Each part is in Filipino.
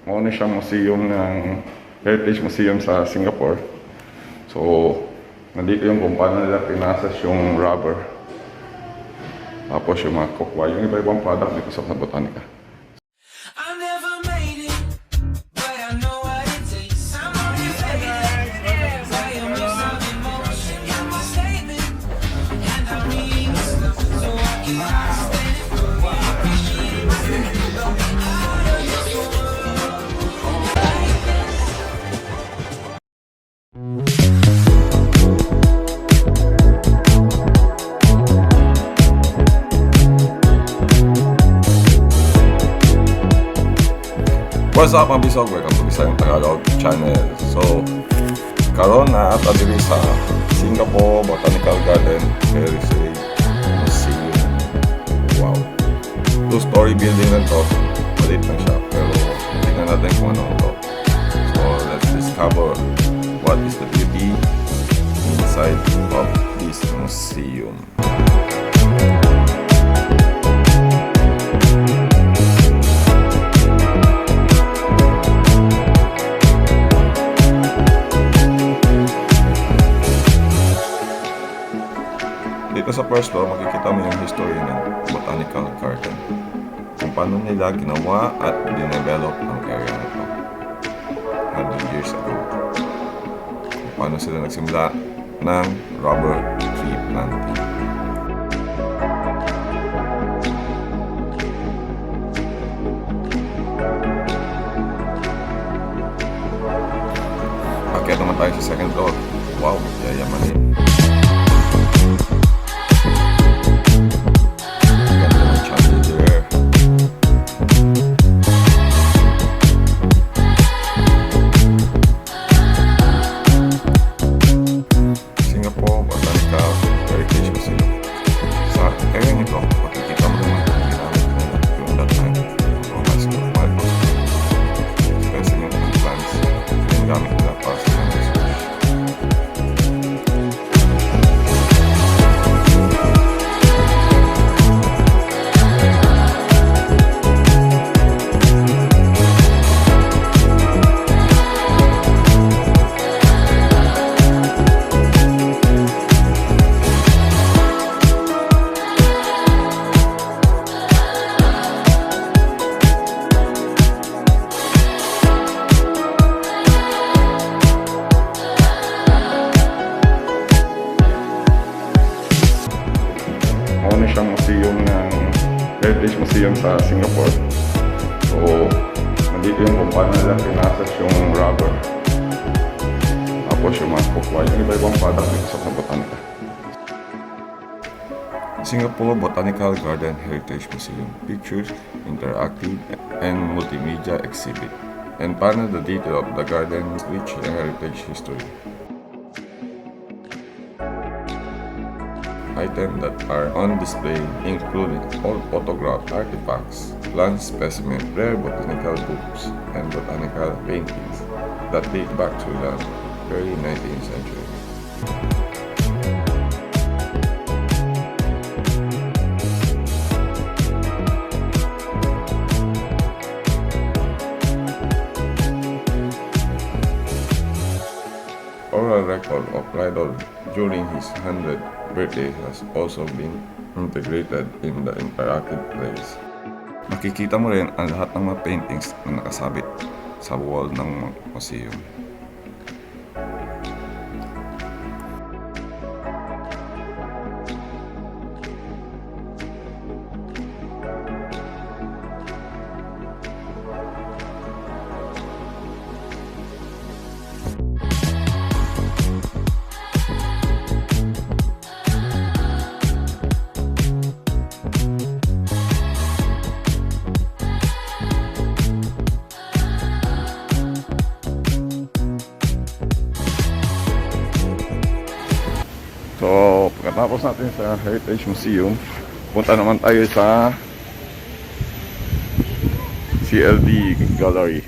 Mauna siyang museum ng Heritage Museum sa Singapore. So, nandito yung kung paano nila pinasas yung rubber. Tapos yung mga kokwa, yung iba-ibang product dito sa Botanica. What's up mga VisLog? Welcome to Visayang Tagalog channel. So, karon na at diri sa Singapore Botanical Garden Heritage Museum. Wow! Two-story building lang to. Maliit lang siya, pero tingnan natin kung ano to. So, let's discover what is the beauty inside of this museum. Dito sa first floor, makikita mo yung history ng Botanical Garden. Kung paano nila ginawa at dinevelop ang area na ito 100 years ago. Kung paano sila nagsimula ng rubber tree planting. Akyat naman tayo sa second floor. Wow, yayamanin. Mauna siyang museum ng Heritage Museum sa Singapore. So, nandito yung kung paano nila pinasas yung rubber. Tapos yung mga kokwa, yung iba-ibang product dito sa Botanica. Singapore Botanical Garden Heritage Museum features interactive and multimedia exhibit and panel the detail of the garden's rich heritage history. Items that are on display include all photographed artifacts, plant specimens, rare botanical books, and botanical paintings that date back to the early 19th century. Oral record of Rydell during his 100th birthday has also been integrated in the interactive place. Makikita mo rin ang lahat ng mga paintings na nakasabit sa wall ng museum. So, pagkatapos natin sa Heritage Museum, punta naman tayo sa CLD Gallery.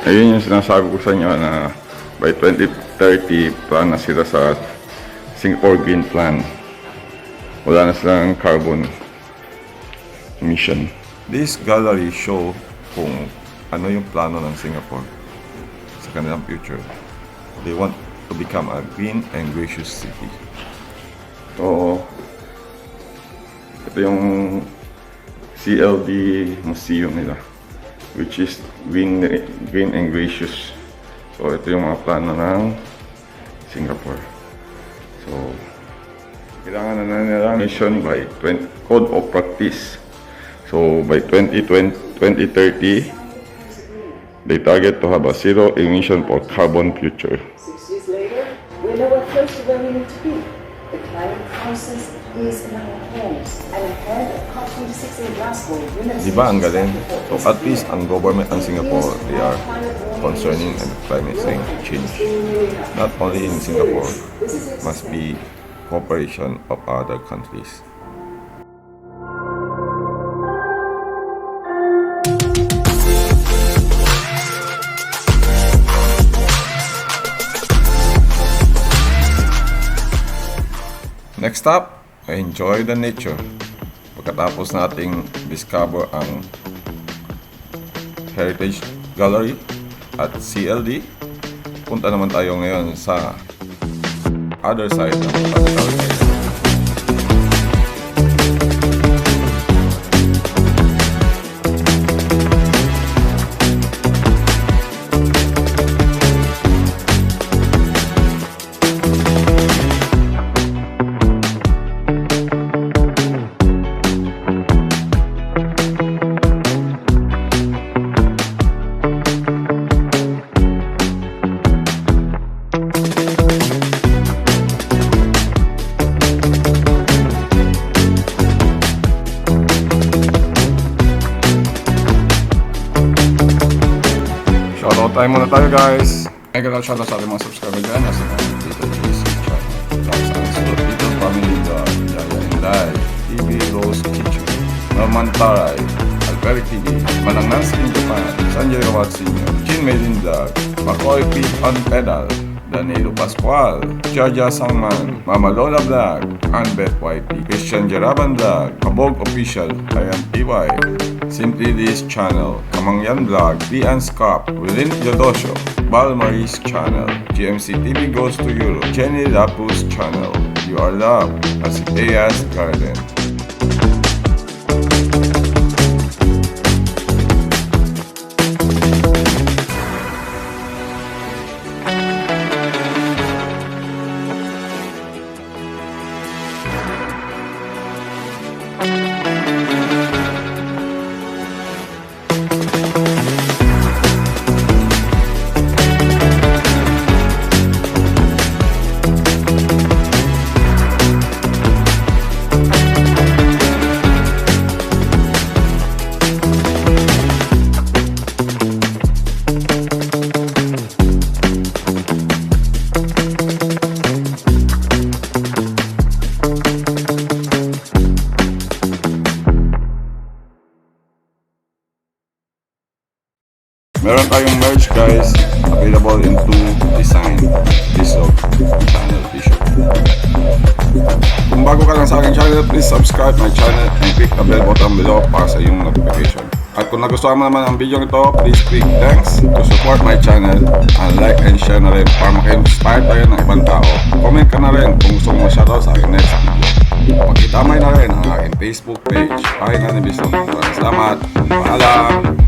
Ayun yung sinasabi ko sa inyo na by 2030 plan na sila sa Singapore Green Plan. Wala na silang carbon emission. This gallery show kung ano yung plano ng Singapore sa kanilang future. They want to become a green and gracious city. So, ito yung CLD museum nila, which is green and gracious. So, ito yung mga plano ng Singapore. So, kailangan na nila mission by code of practice. So, by 2030, they target to have a zero emission for carbon future. 6 years later, we know we're close to where we need to be. The climate crisis is in our homes and ahead of COP26 in Glasgow. Di ba ang galing? So at least ang government ng Singapore, they are concerning and climate change. Not only in Singapore, must be cooperation of other countries. Next up, enjoy the nature. Pagkatapos nating discover ang Heritage Gallery at CLD, punta naman tayo ngayon sa other side ng Botanical. Shoutout tayo muna tayo guys. Mega shoutout sa ating mga subscriber dyan. Nasa mga dito GC channel. Tapos ang sunod dito family vlog. Yaya Inday, TV Rose Kitchen, Norman Taray, Alperic TV, Manang Nancy in Japan, Sanjay Rawat Sr., Chin Maiden Vlog, Makoy Pete on Pedal, Danilo Pascual, Jaja Sangman, Mama Lola Vlog, Anbeth YP, Christian Jeraban Vlog, Kabog Official, Ayan TY, Simply This Channel, Kamangyan Vlog, Dian Scop, Wilin Yodosho, Bal Marie's Channel, GMC TV Goes to Europe, Jenny Lapu's Channel, You Are Loved, Asitea's Garden. Meron tayong merch guys, available in 2 design, VisLog, channel t-shirt. Kung bago ka lang sa aking channel, please subscribe my channel and click the bell button below para sa iyong notification. At kung nagustuhan mo naman ang video ito, please click thanks to support my channel and like and share na rin para maka-inspire tayo ng ibang tao. Comment ka na rin kung gusto mo ma-shoutout sa aking next video. Pagkitamay na rin ang aking Facebook page, Pahinga ni VisLog. Maraming salamat, paalam!